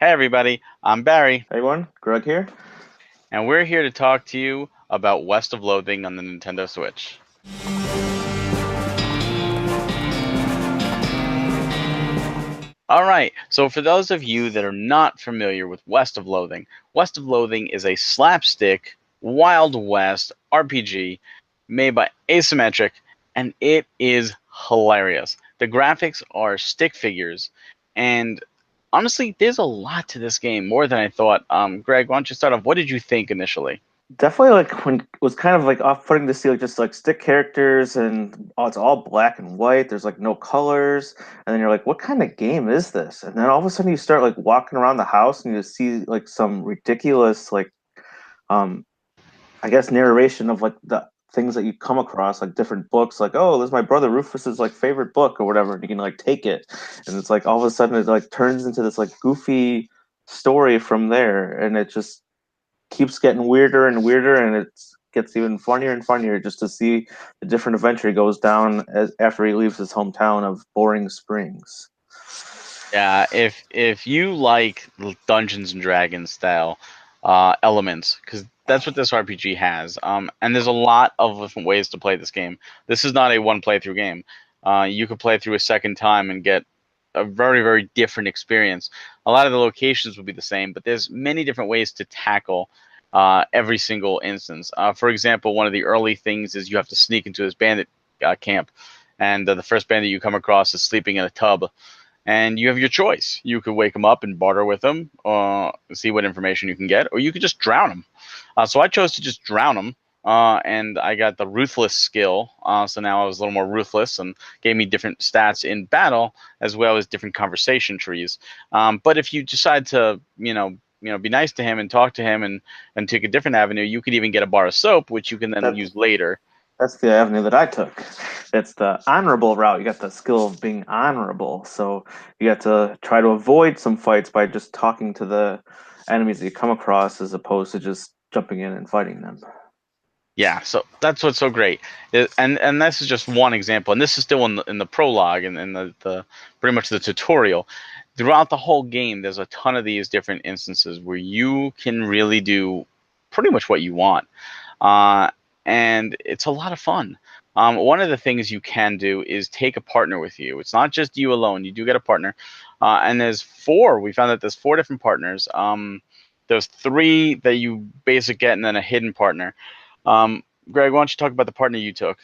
Hey everybody, I'm Barry, Hey everyone, Greg here. and we're here to talk to you about West of Loathing on the Nintendo Switch. All right, so for those of you that are not familiar with West of Loathing is a slapstick, Wild West RPG made by Asymmetric, and it is hilarious. The graphics are stick figures, and honestly, there's a lot to this game, more than I thought. Greg, why don't you start off? What did you think initially? Definitely like when it was kind of like off-putting to see like just like stick characters and it's all black and white. There's like no colors, and then you're like, what kind of game is this? And then all of a sudden you start like walking around the house and you see like some ridiculous like um I guess narration of like the things that you come across, like different books, like, oh, this is my brother Rufus's like favorite book or whatever, and you can like take it. And it's like all of a sudden it like turns into this like goofy story from there, and it just keeps getting weirder and weirder, and it gets even funnier and funnier just to see the different adventure he goes down after he leaves his hometown of Boring Springs. Yeah, if you like Dungeons and Dragons style elements, because that's what this RPG has. And there's a lot of different ways to play this game. This is not a one playthrough game. You could play through a second time and get a very, very different experience. A lot of the locations will be the same, but there's many different ways to tackle every single instance. For example, one of the early things is you have to sneak into this bandit camp, and the first bandit you come across is sleeping in a tub, and you have your choice. You could wake him up and barter with him, see what information you can get, or you could just drown him. So I chose to just drown him, and I got the ruthless skill. So now I was a little more ruthless and gave me different stats in battle as well as different conversation trees. But if you decide to, be nice to him and talk to him and take a different avenue, you could even get a bar of soap, which you can then That use later. that's the avenue that I took. It's the honorable route. You got the skill of being honorable, so you got to try to avoid some fights by just talking to the enemies that you come across, as opposed to just jumping in and fighting them. Yeah, so that's what's so great, and this is just one example, and this is still in the prologue and in the pretty much the tutorial. Throughout the whole game, there's a ton of these different instances where you can really do pretty much what you want, uh, and it's a lot of fun. One of the things you can do is take a partner with you. It's not just you alone. You do get a partner, and there's four. We found that there's four different partners. There's three that you basic get, and then a hidden partner. um, Greg, why don't you talk about the partner you took?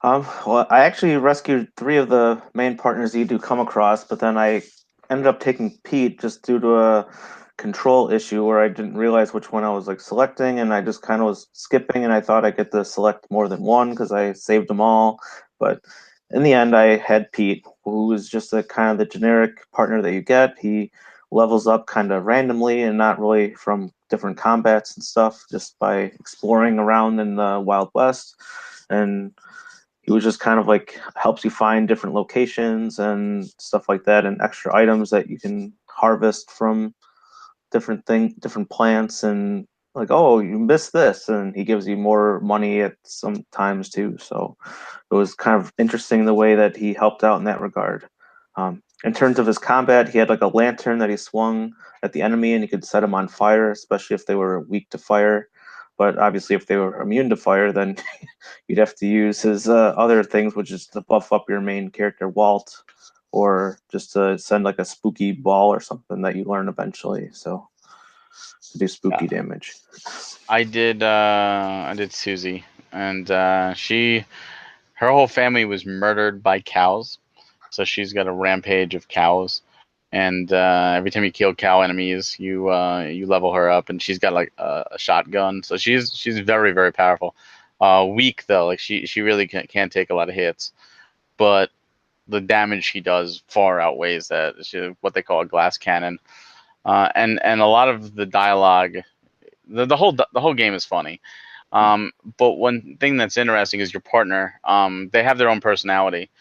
Well, I actually rescued three of the main partners you do come across, but then I ended up taking Pete just due to a control issue where I didn't realize which one I was like selecting, and I just kind of was skipping, and I thought I get to select more than one because I saved them all. But in the end, I had Pete, who was just a kind of the generic partner that you get. He levels up kind of randomly and not really from different combats and stuff, just by exploring around in the Wild West. And he was just kind of like helps you find different locations and stuff like that, and extra items that you can harvest from different plants, and like, oh, you missed this, and he gives you more money at some times too. So it was kind of interesting the way that he helped out in that regard. In terms of his combat, he had like a lantern that he swung at the enemy, and he could set them on fire, especially if they were weak to fire. But obviously, if they were immune to fire, then you'd have to use his other things, which is to buff up your main character, Walt, or just to send like a spooky ball or something that you learn eventually. So to do Yeah, spooky damage. I did Susie, and her whole family was murdered by cows. So she's got a rampage of cows, and every time you kill cow enemies, you level her up, and she's got like a shotgun. So she's very, very powerful. Weak though, like she really can't take a lot of hits, but the damage she does far outweighs that. What they call a glass cannon. And a lot of the dialogue, the whole game is funny. But one thing that's interesting is your partner. They have their own personality,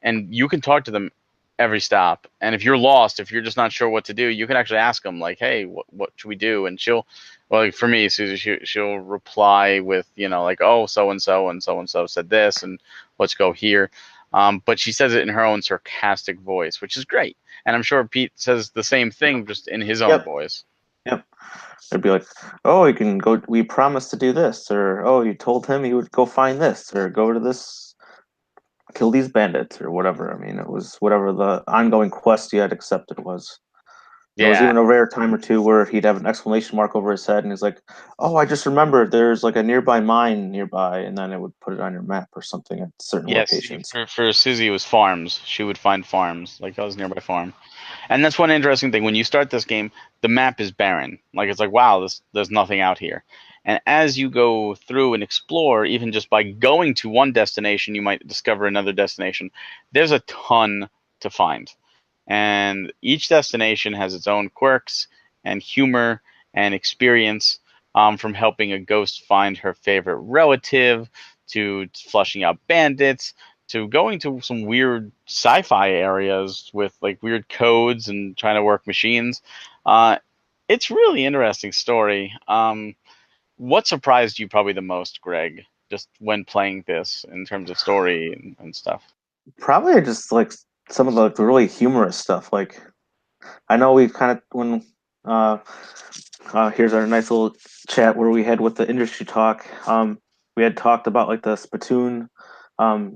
and you can talk to them every stop. And if you're lost, if you're just not sure what to do, you can actually ask them like, "Hey, what should we do?" And well, like for me, Susie, she'll reply with, like, "Oh, so and so and so and so said this, and let's go here." But she says it in her own sarcastic voice, which is great. And I'm sure Pete says the same thing, just in his own Yep. voice. Yep. It'd be like, oh, you can go. We promised to do this, or oh, you told him you would go find this, or go to this, kill these bandits, or whatever. I mean, it was whatever the ongoing quest you had accepted was. There was Yeah. even a rare time or two where he'd have an exclamation mark over his head, and he's like, "Oh, I just remembered there's like a nearby mine nearby," and then it would put it on your map or something at certain Yes, locations. for Susie it was farms. She would find farms, like I was nearby farm. And that's one interesting thing. When you start this game, the map is barren. Like it's like, wow, there's nothing out here. And as you go through and explore, even just by going to one destination, you might discover another destination. There's a ton to find. And each destination has its own quirks and humor and experience, from helping a ghost find her favorite relative to flushing out bandits to going to some weird sci-fi areas with like weird codes and trying to work machines. Uh, it's really interesting story. What surprised you probably the most, Greg, just when playing this in terms of story and stuff? Probably just like some of the really humorous stuff. Like I know we kind of when uh, here's our nice little chat where we had with the industry talk. We had talked about like the spittoon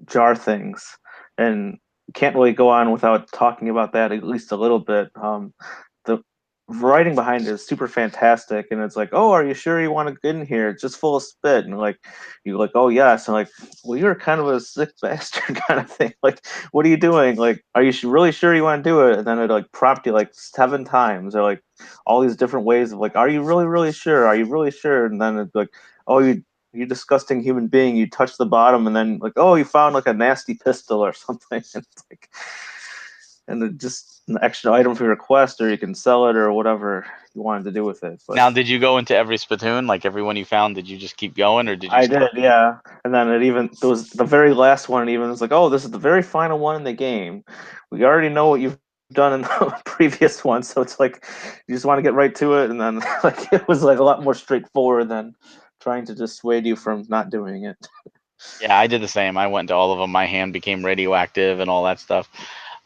jar things, and can't really go on without talking about that at least a little bit. The writing behind it is super fantastic, and it's like, oh, are you sure you want to get in here? It's just full of spit, and like you're like, oh yes, and like, well, you're kind of a sick bastard kind of thing. Like, what are you doing? Like, are you really sure you want to do it? And then it like prompt you like 7 times, or like all these different ways of like, are you really really sure? Are you really sure? And then it's like, oh, you disgusting human being, you touch the bottom, and then like, oh, you found like a nasty pistol or something. And it's like, and it just an extra item for your quest, or you can sell it or whatever you wanted to do with it. But Now, did you go into every spittoon, like everyone you found? Did you just keep going, or did you I did, stop? yeah. And then it was the very last one. Even it's like, oh, this is the very final one in the game. We already know what you've done in the previous one, so it's like you just want to get right to it. And then like it was like a lot more straightforward than trying to dissuade you from not doing it. Yeah, I did the same. I went to all of them. My hand became radioactive and all that stuff.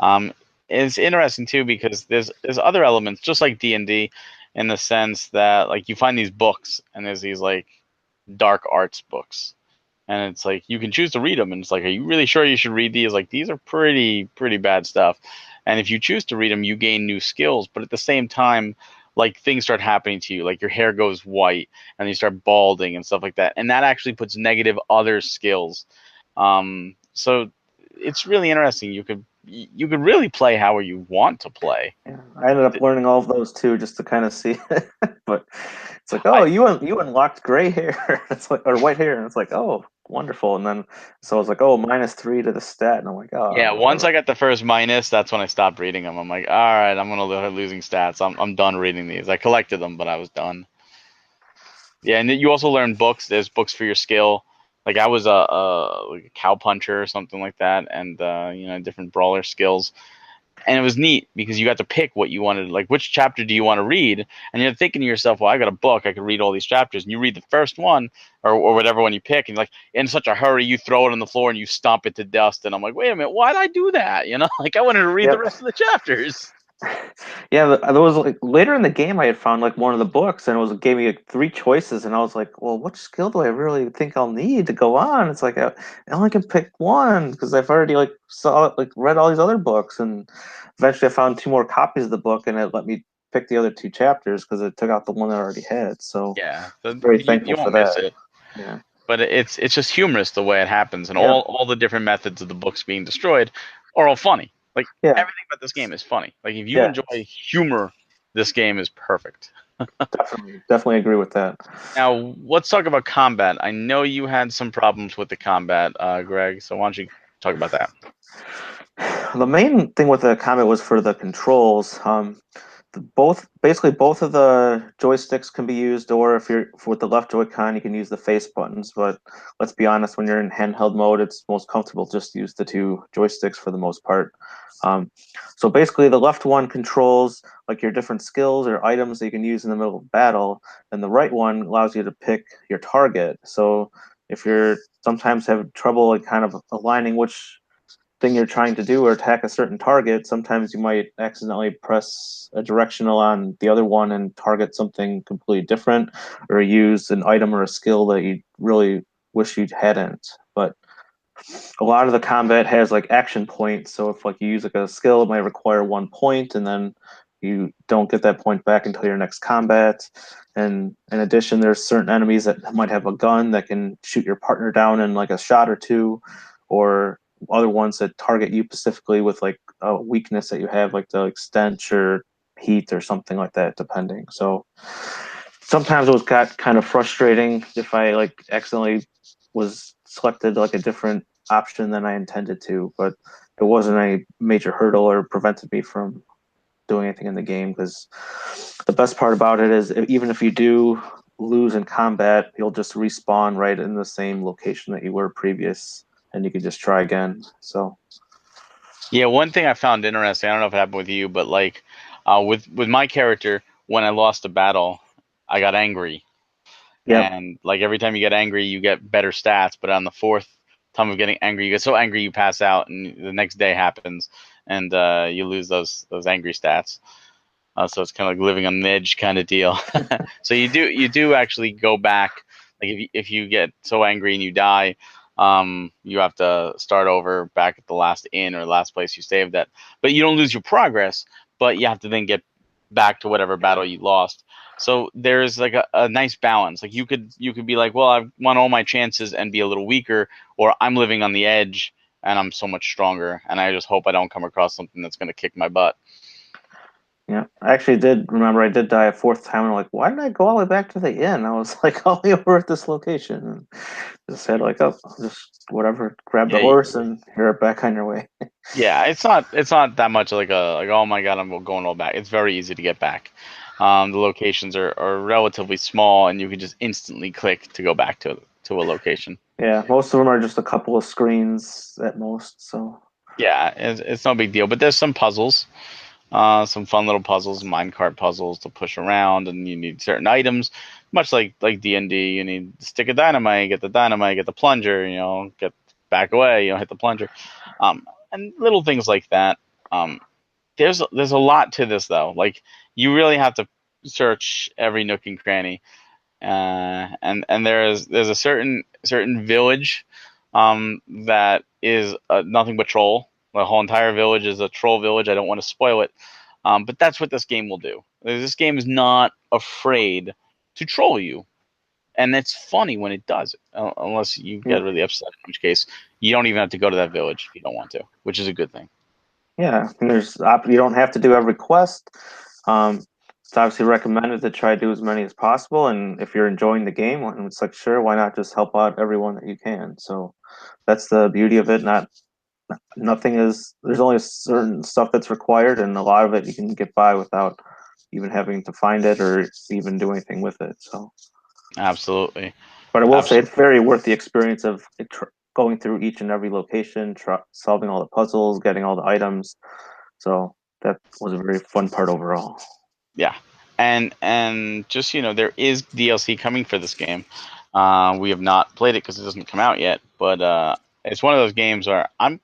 Um, it's interesting too because there's other elements, just like D&D, in the sense that like you find these books and there's these like dark arts books, and it's like you can choose to read them, and it's like, are you really sure you should read these? Like these are pretty bad stuff. And if you choose to read them, you gain new skills, but at the same time, like things start happening to you, like your hair goes white and you start balding and stuff like that, and that actually puts negative other skills. So it's really interesting. You could really play how you want to play. Yeah, I ended up learning all of those too, just to kind of see. But it's like, I oh, you unlocked gray hair. It's like or white hair, and it's like, oh, wonderful. And then so I was like, oh, -3 to the stat, and I'm like, oh, Yeah, once whatever. I got the first minus, that's when I stopped reading them. I'm like, all right, I'm gonna start losing stats. I'm done reading these. I collected them, but I was done. Yeah, and you also learn books. There's books for your skill. Like I was like a cow puncher or something like that, and different brawler skills. And it was neat because you got to pick what you wanted. Like which chapter do you want to read? And you're thinking to yourself, well, I got a book, I could read all these chapters. And you read the first one or whatever one you pick, and like in such a hurry, you throw it on the floor and you stomp it to dust. And I'm like, wait a minute, why did I do that? Like I wanted to read the Yep. rest of the chapters. Yeah, there was like later in the game I had found like one of the books and it was gave me like 3 choices and I was like, well, what skill do I really think I'll need to go on? It's like I only can pick one because I've already like saw like read all these other books and eventually I found 2 more copies of the book and it let me pick the other 2 chapters because it took out the one that I already had. So Yeah, I was so very you thankful won't for miss that. it. Yeah. But it's just humorous the way it happens, and Yep. all the different methods of the books being destroyed are all funny. Like Yeah. everything about this game is funny. Like if you Yeah. enjoy humor, this game is perfect. Definitely agree with that. Now let's talk about combat. I know you had some problems with the combat, Greg. So why don't you talk about that? The main thing with the combat was for the controls. Both of the joysticks can be used, or if you're with the left Joy-Con, you can use the face buttons. But let's be honest, when you're in handheld mode, it's most comfortable just to use the 2 joysticks for the most part. Um, so basically, the left one controls like your different skills or items that you can use in the middle of battle, and the right one allows you to pick your target. So if you're sometimes have trouble like kind of aligning which thing you're trying to do or attack a certain target, sometimes you might accidentally press a directional on the other one and target something completely different, or use an item or a skill that you really wish you hadn't. But a lot of the combat has like action points. So if like you use like a skill, it might require 1 point, and then you don't get that point back until your next combat. And in addition, there's certain enemies that might have a gun that can shoot your partner down in like a shot or two, or other ones that target you specifically with like a weakness that you have, like the like stench or heat or something like that, depending. So sometimes it was got kind of frustrating if I like accidentally was selected like a different option than I intended to, but it wasn't a major hurdle or prevented me from doing anything in the game because the best part about it is even if you do lose in combat, you'll just respawn right in the same location that you were previous and you can just try again. So, Yeah, one thing I found interesting, I don't know if it happened with you, but like with my character, when I lost a battle, I got angry. yep. And like every time you get angry, you get better stats. But on the fourth time of getting angry, you get so angry you pass out, and the next day happens, and you lose those angry stats. So it's kind of like living on the edge kind of deal. So you do actually go back. Like if you get so angry and you die, you have to start over back at the last inn or last place you saved at. But you don't lose your progress, but you have to then get back to whatever battle you lost. So there's like a nice balance. Like you could be like, well, I want all my chances and be a little weaker, or I'm living on the edge and I'm so much stronger, and I just hope I don't come across something that's going to kick my butt. Yeah, I actually did remember I did die a fourth time. And I'm like, why did I go all the way back to the inn? I was like all the way over at this location. And just said like, oh, just whatever, grab the Yeah, horse and you're back on your way. yeah, it's not that much like a like oh my god I'm going all back. It's very easy to get back. The locations are relatively small, and you can just instantly click to go back to a location. Yeah, most of them are just a couple of screens at most. So Yeah, it's no big deal. But there's some puzzles, some fun little puzzles, minecart puzzles to push around, and you need certain items, much like D&D. You need a stick of dynamite, get the plunger, get back away, hit the plunger, and little things like that. Um, there's a lot to this though. Like you really have to search every nook and cranny, and there's a certain village, that is nothing but troll. The whole entire village is a troll village. I don't want to spoil it, but that's what this game will do. This game is not afraid to troll you, and it's funny when it does it. Unless you yeah, get really upset, in which case you don't even have to go to that village if you don't want to, which is a good thing. yeah. And you don't have to do every quest. It's obviously recommended to try to do as many as possible. And if you're enjoying the game, and it's like sure, why not just help out everyone that you can? So that's the beauty of it. Not nothing is there's only a certain stuff that's required, and a lot of it you can get by without even having to find it or even do anything with it. So, Absolutely, but I will say absolutely. it's very worth the experience of going through each and every location, solving all the puzzles, getting all the items. So that was a very fun part overall. Yeah, and just there is DLC coming for this game. We have not played it because it doesn't come out yet, but it's one of those games where I'm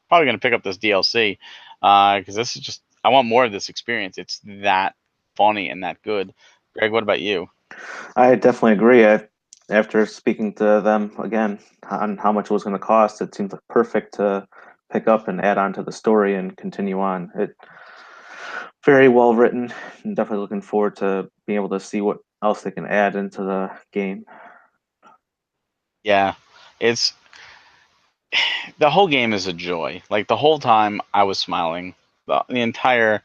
probably gonna pick up this DLC, because this is just I want more of this experience. It's that funny and that good. Greg, what about you? I definitely agree. After speaking to them again on how much it was going to cost, it seems like perfect to pick up and add on to the story and continue on. It very well written, and definitely looking forward to being able to see what else they can add into the game. Yeah, it's the whole game is a joy. Like the whole time I was smiling, the entire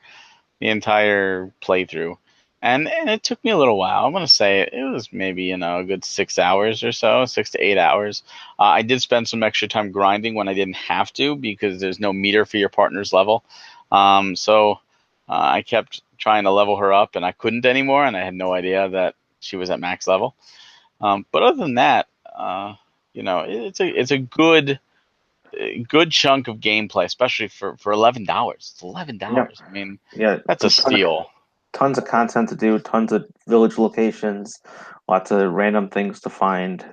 playthrough. And it took me a little while. I'm gonna say it was maybe a good 6 hours or so, 6 to 8 hours. I did spend some extra time grinding when I didn't have to because there's no meter for your partner's level. So I kept trying to level her up, and I couldn't anymore, and I had no idea that she was at max level. But other than that, it's a good chunk of gameplay, especially for $11. It's $11. Yep. I mean, Yeah, that's a steal. tons of content to do, tons of village locations, lots of random things to find.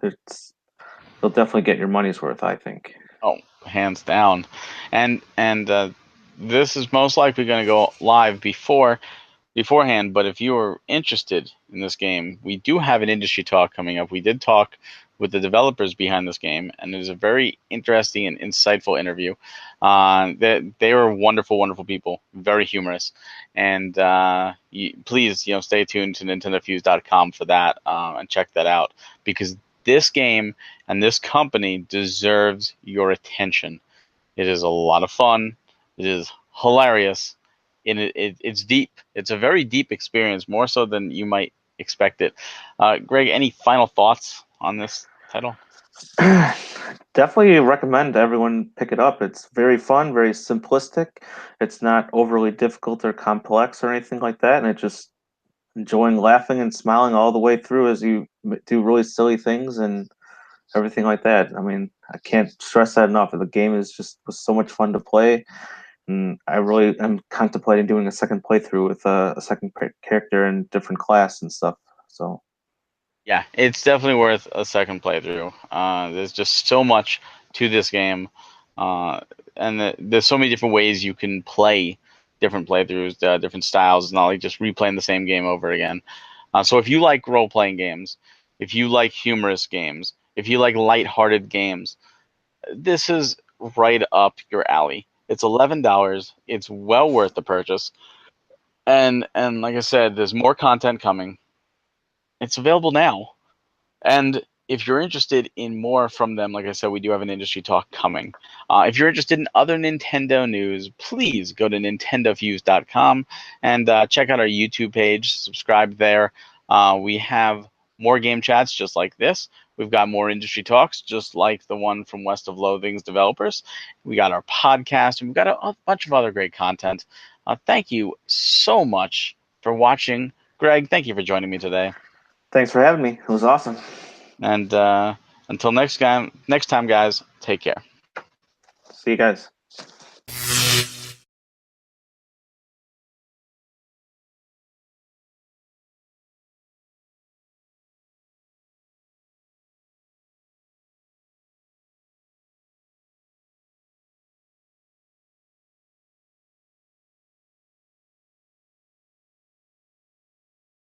You'll definitely get your money's worth, I think. Oh, hands down. And this is most likely going to go live beforehand. But if you are interested in this game, we do have an industry talk coming up. We did talk with the developers behind this game, and it was a very interesting and insightful interview. They were wonderful, wonderful people, very humorous, and please, stay tuned to NintendoFuse.com for that and check that out because this game and this company deserves your attention. It is a lot of fun. It is hilarious. And it's deep. It's a very deep experience, more so than you might expect it. Greg, any final thoughts on this title? Definitely recommend everyone pick it up. It's very fun, very simplistic. It's not overly difficult or complex or anything like that, and it just enjoying laughing and smiling all the way through as you do really silly things and everything like that. I mean, I can't stress that enough. The game is just was so much fun to play, and I really am contemplating doing a second playthrough with a second character and different class and stuff. So Yeah, it's definitely worth a second playthrough. There's just so much to this game, uh, and there's so many different ways you can play different playthroughs, different styles. It's not like just replaying the same game over again. So if you like role playing games, if you like humorous games, if you like lighthearted games, this is right up your alley. It's $11. It's well worth the purchase. And like I said, there's more content coming. It's available now. And if you're interested in more from them, like I said, we do have an industry talk coming. If you're interested in other Nintendo news, please go to nintendofuse.com and check out our YouTube page. Subscribe there. We have more game chats just like this. We've got more industry talks just like the one from West of Loathing's developers. We got our podcast, and we've got a bunch of other great content. Thank you so much for watching. Greg, thank you for joining me today. thanks for having me. It was awesome. And until next time, guys, take care. See you guys.